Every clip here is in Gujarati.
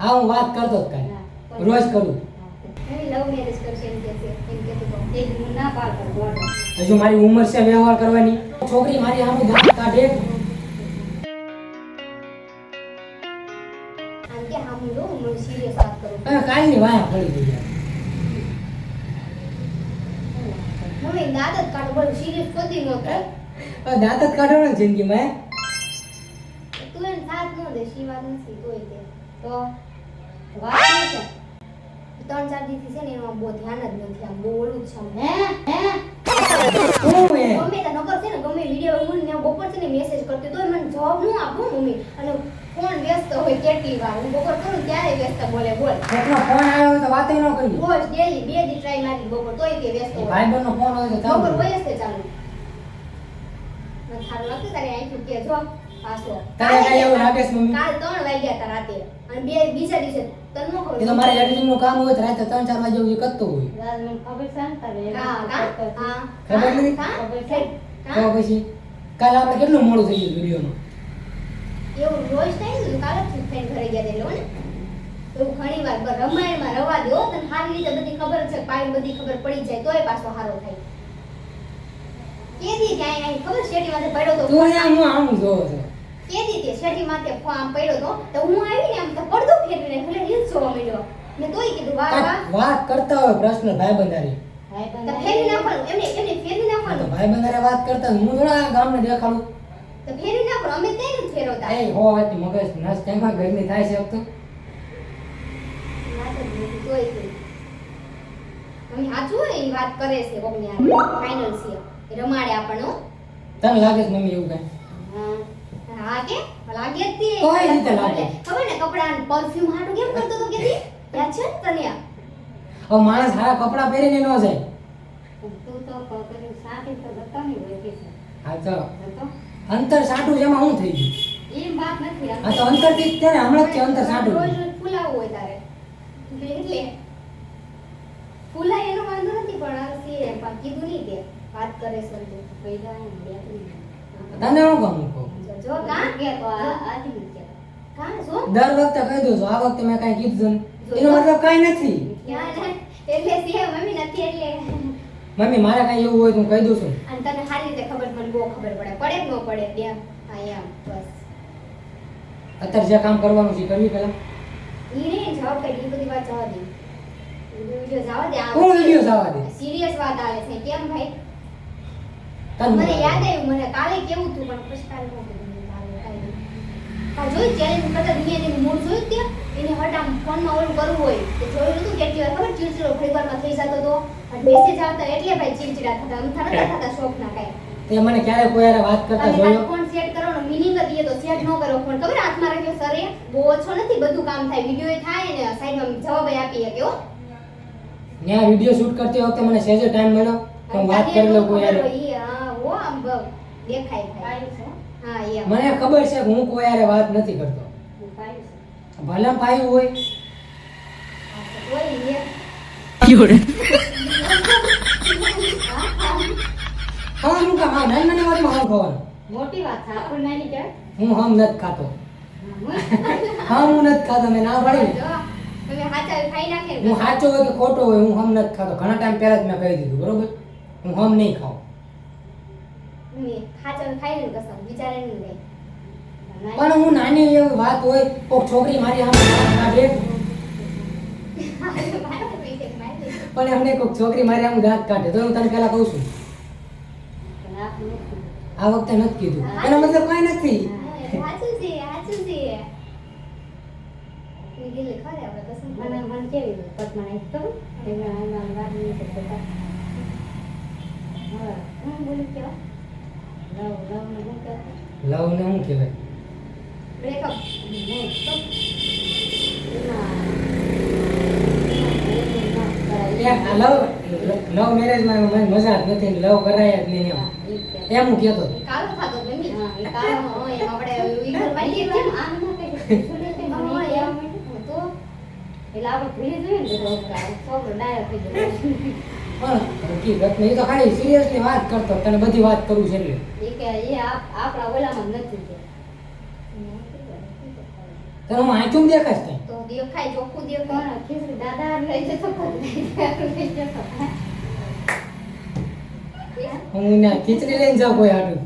હા હું વાત કરતો જ કાંઈ રોજ કરું. લવ મેરેજ કરશે એમ કે છે એમ કે તો તે હું ના પાડતો બોલો હજુ મારી ઉંમર છે વ્યવહાર કરવાની. છોકરી મારી સામે દાંત કાઢે. આમ કે હા હું સિરિયસ વાત કરું કાલની વાયા પડી ગઈ યાર. મમ્મી દાંત જ કાઢો બોલ સિરિયસ કોદી નો થાય દાંત જ કાઢવાના જિંદગીમાં. તું એને સાથ ન દે શિવા નથી તોય તે તો વાત છે 3-4 દિવસથી છે ને એમાં બહુ ધ્યાન જ નથી આમ બહુ ઓલું છે આમ હે મમ્મી તો નકર છે ને ગમે વિડિયો હું ને બપોર છે ને મેસેજ કરતી તોય મને જવાબ ન આપો મમ્મી અને ફોન વ્યસ્ત હોય કેટલી વાર હું બપોર કરું ત્યારે વ્યસ્ત બોલે બોલ એટલો ફોન આવ્યો હોય તો વાતે ન કરી. રોજ ડેલી 2 દી ટ્રાય મારી બપોર તોય કે વ્યસ્ત હોય ભાઈબંધનો ફોન હોય તો ચાલુ. બપોર હોય છે ચાલુ મને સારું લાગતું તારે આઈ કે જો પાછો તારે કઈ એવું લાગે છે મમ્મી? કાલ 3 વાગ્યા હતા રાતે અને બીજા દિવસે તને ન ખબર એ તો મારે એડિટિંગ નું કામ હોય તો રાતે 3-4 વાગે સુધી કરતો હોય. રાત મને ખબર છે ને તારે હા ખબર નથી? ખબર છે તો પછી કાલ આપણે કેટલું મોડું થઈ ગયું વિડિયોમાં. એવું રોજ થાય ને કાલે જ ફ્રેન્ડ ઘરે ગયા એટલે ને એવું ઘણી વાર રમાયણમાં રવા દો તને સારી રીતે બધી ખબર છે પાઈ બધી ખબર પડી જાય તોય પાછો હારો થાય કેદી જાય આઈ ખબર શેટી માથે પડ્યો તો તું અહીંયા હું આમ જોવો છો. કેદી તે શેટી માથે આમ પડ્યો તો હું આવી ને આમ તો પડદો ફેરવીને ભલે રીલ્સ જોવા મળ્યો મેં તોય કીધું વાહ વાહ વાત કરતા હોય પ્રશ્ન ભાઈબંધારી તો ફેરવી નાખવાનું એમને ફેરવી તો નાખવાનું ભાઈબંધારે વાત કરતા હોય. હું થોડા ગામને દેખાડું. તો ફેરવી નાખવાનું અમે ત્યાં જ ફેરવતા એ હો વાત મગજ નસ ટેંગા ગરમી થાય છે अब तो વાત જ નથી તોય તે અમે સાચું હોય એ વાત કરે છે કોકની આ ફાઇનલ છે એ રમાડે આપણને હો. તને લાગે છે મમ્મી એવું કઈ? હા કે લાગે જ તે કઈ રીતે લાગે? ખબર ને કપડા પરફ્યુમ હાટું કેમ કરતો તો કે યાદ છે ને તને હવે માણસ સારા કપડા પહેરીને ન જાય. તું તો કરી સાથે તો બતાવી હોય કે છે હા તો તો અંતર સાટું એમાં શું થઈ ગયું? એમ વાત નથી આ તો અંતર થી જ તેને હમણાં જ છે અંતર સાટું. રોજ રોજ ફૂલાવું હોય તારે એટલે ફૂલાય એનો વાંધો નથી પણ આ છે પણ કીધું નહીં તે વાત કરે છે તું કઈ જાય ને બેઠી તને હું કહું કહું જો કા કે તો આજી કે કા શું દર વખતે કહી દઉં છું. આ વખતે મેં કઈ કીધું ને એનો મતલબ કઈ નથી. એટલે છે મમ્મી નથી એટલે મમ્મી મારે કઈ એવું હોય તો હું કહી દઉં છું. અને તને સારી રીતે ખબર મને બહુ ખબર પડે પડે કે ન પડે બેન હા એમ બસ અત્યારે જે કામ કરવાનું છે એ કરવી પેલા. ઈ રે જવાબ કઈ ઈ બધી વાત જવા દે વિડિયો જવા દે હું વિડિયો જવા દે? સિરિયસ વાત આવે છે કેમ ભાઈ તને મને યાદ આવ્યું મને કાલે કેવું હતું પણ પછી કાલે નો કીધું કાલે કાઈ આ જોઈ ચેલેન્જ કરતા દુનિયાની મૂળ જોઈ ત્યાં એને હટ આમ ફોનમાં ઓલું કરવું હોય તો જોયું હતું કેટલી વાર ખબર ચીડચીડો ઘડીવારમાં થઈ જતો તો અને મેસેજ આવતા એટલે ભાઈ ચીડચીડા થતા અમથા નતા થતા શોખના કાઈ તે મને ક્યારે કોઈ હારે વાત કરતા તમે જોયો? ફોન સેટ કરવાનો મીનિંગ જ એ તો સેટ ન કરો ફોન ખબર હાથમાં રાખ્યો સરે બહુ ઓછો નથી બધું કામ થાય વિડિયો થાય ને સાઈડમાં જવાબ આપી શકે હો ત્યાં વિડિયો શૂટ કરતી વખતે મને સહેજો ટાઈમ મળ્યો તો હું વાત કરી લઉં કોઈ હારે. હા હો આમ દેખાય થાય પાયું છે હા એમ મને ખબર છે કે હું કોઈ હારે વાત નથી કરતો. પાયું છે ભલે પાયું હોય હોય ને ખાવાનું કામ આ નાની નાની વાતમાં હું ખાવાનું. મોટી વાત છે આપણને નાની કહેવાય હું હમ નથી ખાતો. હા હું નથી ખાતો મેં ના પાડી ને. જો તમે હાચા ખાઈ નાખે ને હું સાચો હોય કે ખોટો હોય હું હમ નથી ખાતો. ઘણા ટાઈમ પહેલા જ મેં કહી દીધું બરોબર. હું હમ નહીં ખાઉં. હાચા ખાઈ ને કસમ વિચારે નહીં કઈ પણ હું નાની એવી વાત હોય કોક છોકરી મારી સામે દાંત કાઢે પણ એમને કોક છોકરી મારી સામે દાંત કાઢે તો હું તને પહેલા કહું છું. પણ આપણે નથી આ વખતે નથી કીધું એનો મતલબ કઈ નથી. હાચું છે ઈ ગીલે ખરે આપણે કસમ મને મને કેવી પદ્મા નાખી કરું એના એના વાત નહીં કરતા હા હું બોલું કેવા લવ લવ ને હું કહેતા લવ ને શું કહેવાય? બ્રેકઅપ નહીં તો લવ મેરેજમાં મને મજા જ નથી લવ કરાય જ નહીં એમ હું કહેતો. કાલો થાતો મમ્મી હા, એ કાલો હોય આપણે ઈ ઘર વાળી કેમ આમ ન કહી છોડે તે મને હા, એમ તો એટલે આપણે ભૂલી જોઈએ ને તો છોકરો ડાયો થઈ ગયો પણ હકીકત નહીં તો ખાલી સિરિયસલી વાત કરતો તને બધી વાત કરું છે એટલે. એ કે એ આપણા ઓલામાં નથી કે તને હું આંચું દેખાશ તને તો દેખાય ચોખ્ખું દેખાય કોણ ખીચડી દાદા લઈ જતો લઈ જતો હું ના ખીચડી લઈને જાઉં કોઈ હાટું.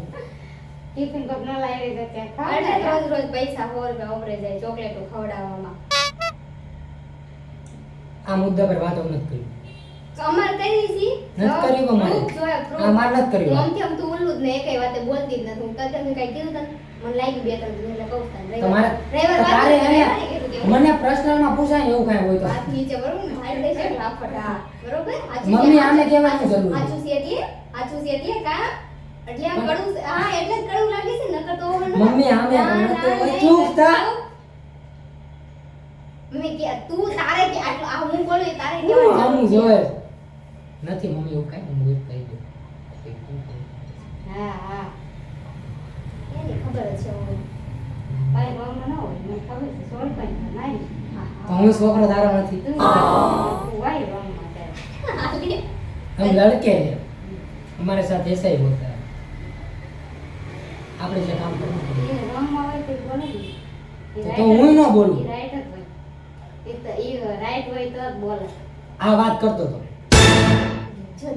ટિફિન કપ ન લાવી તો ત્યાં એટલે ખાવા રોજ રોજ પૈસા 100 રૂપિયા વપરાઈ જાય ચોકલેટો ખવડાવવામાં. આ મુદ્દા પર વાતો નથી કરી. અમાર કરી છી નથી કરી કો મારે. આ માર નથી કરી વાત. આમ તો ઉલ્લું જ ને એકઈ વાતે બોલતી જ નથી. હું કદાચ કઈ કીધું તને મને લાગ્યું બે ત્રણ દિન એટલે કહું તને તમારે તારે મને પર્સનલ માં પૂછાય એવું કાંઈ હોય તો હાથ નીચે બરોબર ને હાથ દેશે લાફટ હા બરોબર મમ્મી આને કહેવાનું જરૂર છે. આચું છે એટલે કા એટલે આમ કડું હા એટલે જ કડું લાગે છે નકર તો મમ્મી આમે તો ચૂપ થા. મમ્મી કે તું તારે કે આટલું આ હું બોલું એ તારે હું કેવાનું જાણું જોવે નથી મમ્મી એવું કાંઈ હું કહી દઉં. હા હા એને ખબર જ છે હું ભાઈ રોમાં ન હોય મને ખબર છે સોળ પણ નહીં તો હું છોકરો તારો નથી. તું વાય રોમાં ત્યારે हम लड़के हैं हमारे साथ ऐसा ही होता है. આપણે જે કામ કરવું પડે એ રોમાં હોય તો બોલે ને તો હું ન બોલું. એ રાઈટ જ હોય એ તો એ રાઈટ હોય તો જ બોલે આ વાત કરતો તો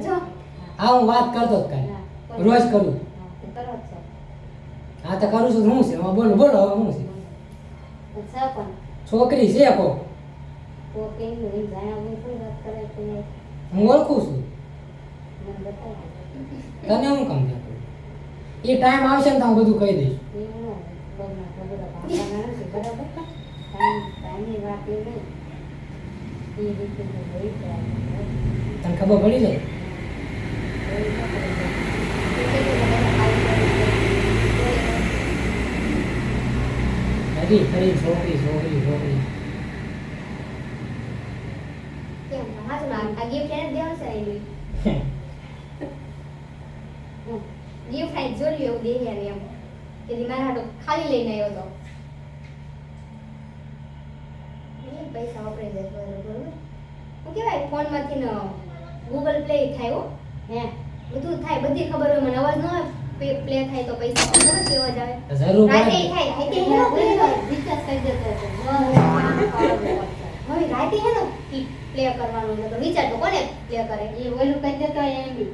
જો આ હું વાત કરતો જ કાંઈ રોજ કરું. હા, તો કરો જ છો હા તો કરું છું તો હું છે હવે બોલો બોલો હવે હું છે તો છે પણ છોકરી છે કો તો કેમ નહીં જાણ્યા હું કોઈ વાત કરે તો હું ઓળખું છું મને બતાવો તને હું કામ ના કરું. એ ટાઈમ આવશે ને તો હું બધું કહી દઈશ. એવું ન હોય બગના બગડા ભાગવાના નથી બરાબર ટાઈમની વાત એ નહીં એ રીતે તો હોય જાય તને ખબર પડી જાય. હજી ફરી છોકરી છોકરી છોકરી કેમ હાજુ ના આ ગિફ્ટ એને દેવાનું છે એની ગિફ્ટ આઈ જોઈ એવું દેહી આવી એમ કે દી મારા હાટો ખાલી લઈને આવ્યો તો એ પૈસા વપરાઈ જાય બરોબર હું કેવાય ફોન માંથી ન ગૂગલ પ્લે થાય હો હે બધું થાય બધી ખબર હોય મને અવાજ ન આવે પ્લે થાય તો પૈસા ખબર છે અવાજ આવે જરૂર રાતે પડે. થાય રાતે હેનો પ્લે થાય રિચાર્જ કરી દેતો હતો હવે રાતે હેનો પ્લે કરવાનો છે તો વિચાર તો કોને પ્લે કરે એ ઓલું કરી દેતો એમ બી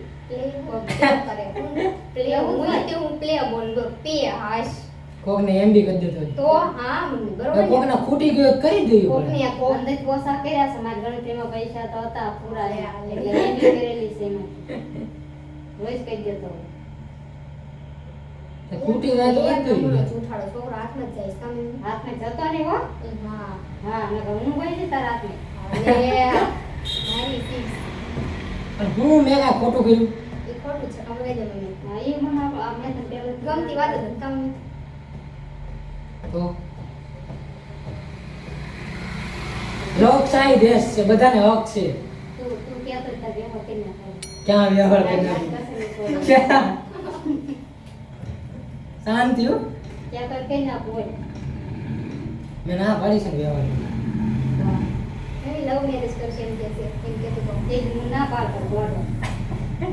પ્લે બોલ પે હાશ કોકને એમ બી કરી દેતો હોય. તો હા મમ્મી બરોબર હવે કોકને ખૂટી ગયો તો કરી દેવું કોકને પડે. આ કોક અંદર પોસા કર્યા છે મારી ગણતરીમાં પૈસા તો હતા પૂરા એટલે એમ બી કરેલી છે એમાં રોજ કરી દેતો હોય. તો ખૂટી જાય તો કરી દેવું પડે. જૂઠાડો છોકરો હાથમાં જ જાય સામે હાથમાં જતો નહીં હો હા હા નકર હું ગઈ હતી તારા હાથમાં અરે મારી ફિક્સ પણ હું મેં કાંઈ ખોટું કર્યું. એ ખોટું છે ખબર દે મમ્મી હા એ મને આ મેં તો પહેલા ગમતી વાત જ કામ તો લોકશાહી દેશ છે બધાને હક છે. તું કહેતો તાર બેહો કરી નાખો ક્યાં વ્યવહાર કરી નાખ્યો? ક્યાં? શાંતિ હો. ત્યાં કઈ કઈ નાખવું હોય મેં ના પાડી છે ને વ્યવહાર. એ લવ મેરેજ કરશે એમ કે છે એમ કે તો તે જ હું ના પાડતો બોલો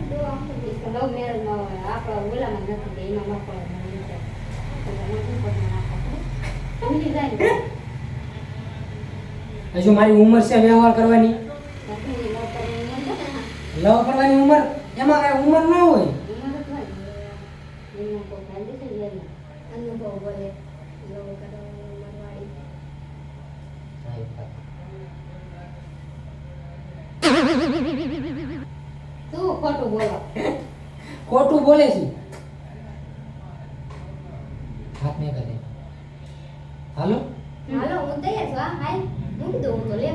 તો આમ તો એ તો લવ મેરેજ માં હોય આપણા ઓલામાં નથી કે એમાં ન પડે મને વિચાર એટલે એમાં શું પડે નાખો ભૂલી જાય ને હજુ મારી ઉંમર છે વ્યવહાર કરવાની. નથી લવ કરવાની ઉંમર છે ને લવ કરવાની ઉંમર એમાં કઈ ઉંમર ન હોય. ઉંમર જ હોય એમાં કોઈ ફાયદો છે જ નહીં અનુભવ બોલે લવ કરવાની ઉંમરવાળી તું ખોટું બોલો ખોટું બોલે છે. હાથ નહીં કરે. હાલો હાલો હું તૈયાર છું હા હાલ મૂકી દઉં હું તો લે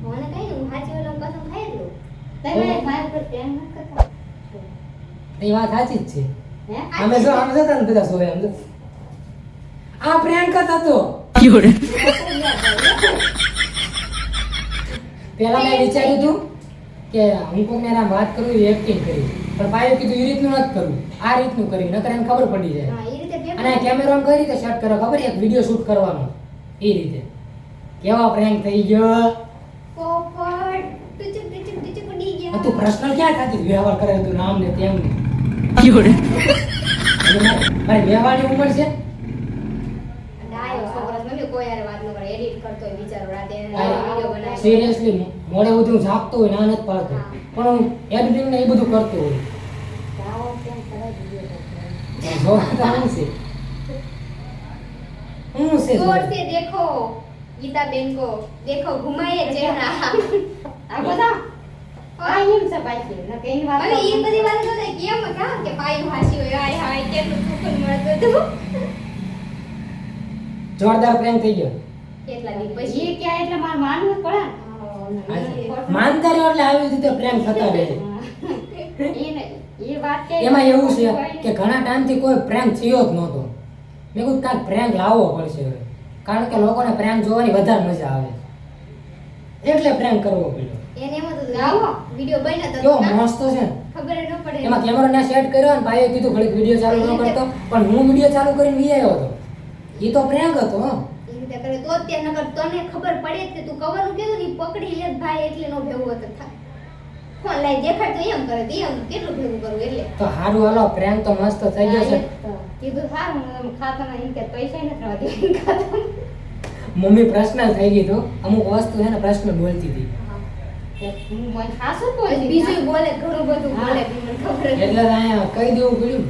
મને કઈ નહીં હું સાચી ઓલા કસમ ખાઈ જ લઉં તમે મારા પર પ્રેમ ન કરતા એ વાત સાચી જ છે. હે અમે જતા ને બધા સોયા સમજો. આ પ્રિયંકા હતો પેલા મેં વિચાર્યું હતું કે હું કોકને આમ વાત કરું એક્ટિંગ કરી પણ પાયું કીધું એ રીતનું નથી કરવું આ રીતનું કરી નકર એને ખબર પડી જાય. હા એ રીતે પેપર અને કેમેરો કઈ રીતે સેટ કરો ખબર એક વિડિયો શૂટ કરવાનો એ રીતે કેવા પ્રેન્ક થઈ ગયો. પોપટ ટીચક ઉડી આ ગયા તું પર્સનલ ક્યાં ખાતી વ્યવહાર કરે તું નામ ને તેમ ને મારી વ્યવહારની ઉંમર છે. ડાયો છોકરો મમ્મી કોઈ યાર વાત ન કરે એડિટ કરતો પડતો હોય બિચારો રાતે વિડિયો બનાવે. સિરિયસલી મોડે સુધી હું જાગતો હોય ના નથી પાડતો હા. પણ હું એડિટિંગ ને એ બધું કરતો હોય જાઓ કેમ કરે વિડિયો જોવા તો હું છે जोर से देखो गीता बेन को देखो घुमाए चेहरा આ બધા આ એમ છે પાછી ન કે એની વાત અને એ બધી વાત તો કેમ કા કે પાઈ ભાસી હોય હાય હાય કેટલું સુખન મળતું હતું જોરદાર પ્રેમ થઈ ગયો કેટલા દી એ પછી ક્યાં એટલે મારે માનવું જ પડે માનતા રહ્યો એટલે આવી રીતે પ્રેમ થતા રહે એને એ વાત કે એમાં એવું છે કે ઘણા ટાઈમથી કોઈ પ્રેન્ક થયો જ નહોતો મેં કીધું કાંઈક પ્રેન્ક લાવવો પડશે હવે કારણ કે લોકોને પ્રેન્ક જોવાની વધારે મજા આવે એટલે પ્રેન્ક કરવો પડ્યો એને એમ હતું લાવો. વિડિયો બન્યો તો કેવો મસ્ત છે ને ખબર ન પડે એમાં કેમેરો ને સેટ કર્યો અને ભાઈએ કીધું ઘડીક વિડીયો ચાલુ ન કરતો પણ હું વિડીયો ચાલુ કરીને વી આવ્યો હતો એ તો પ્રેન્ક હતો હો. એ રીતે કરે તો જ ત્યાં નકર તને ખબર પડે જ કે તું કવર નું કીધું ની પકડી લે ભાઈ એટલે નો ભેગું હતો ફોન લઈ દેખાડ તો એમ કરે તો એમ કેટલું ભેગું કરવું એટલે તો હારું હાલો પ્રેન્ક તો મસ્ત થઈ ગયો છે કીધું સારું ખાતામાં એમ કે પૈસા નથી રહેવા ખાતા મમ્મી પર્સનલ થઈ ગઈ તો અમુક વસ્તુ છે ને પર્સનલ બોલતી હતી હું મને ખાસું બોલી બીજું બોલે ઘણું બધું હા. બોલે મને ખબર જ એટલે તો અહીંયા કહી દેવું પડ્યું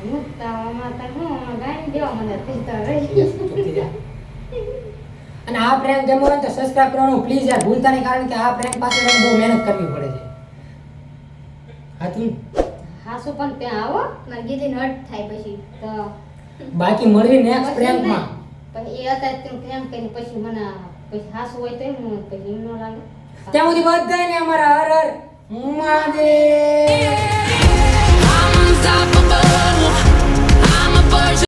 હું તો આમાં તો હું ગાડી દેવા મને પૈસા રહી ચૂકી જા. અને આ પ્રેન્ક ગમ્યો હોય ને તો સબસ્ક્રાઇબ કરવાનું પ્લીઝ યાર ભૂલતા નહીં કારણ કે આ પ્રેન્ક પાછળ મને બહુ મહેનત કરવી પડે છે હાથું હાસુ પણ ત્યાં આવો મારી ગીધી હટ થાય પછી તો બાકી મળવી નેક્સ્ટ પ્રેન્કમાં પછી એ હતા તેમ પ્રેમ કરીને પછી મને પછી હાસુ હોય તો એમ પછી એમ ન લાગે ત્યાં સુધી બધાને અમારા હર હર મહાદેવ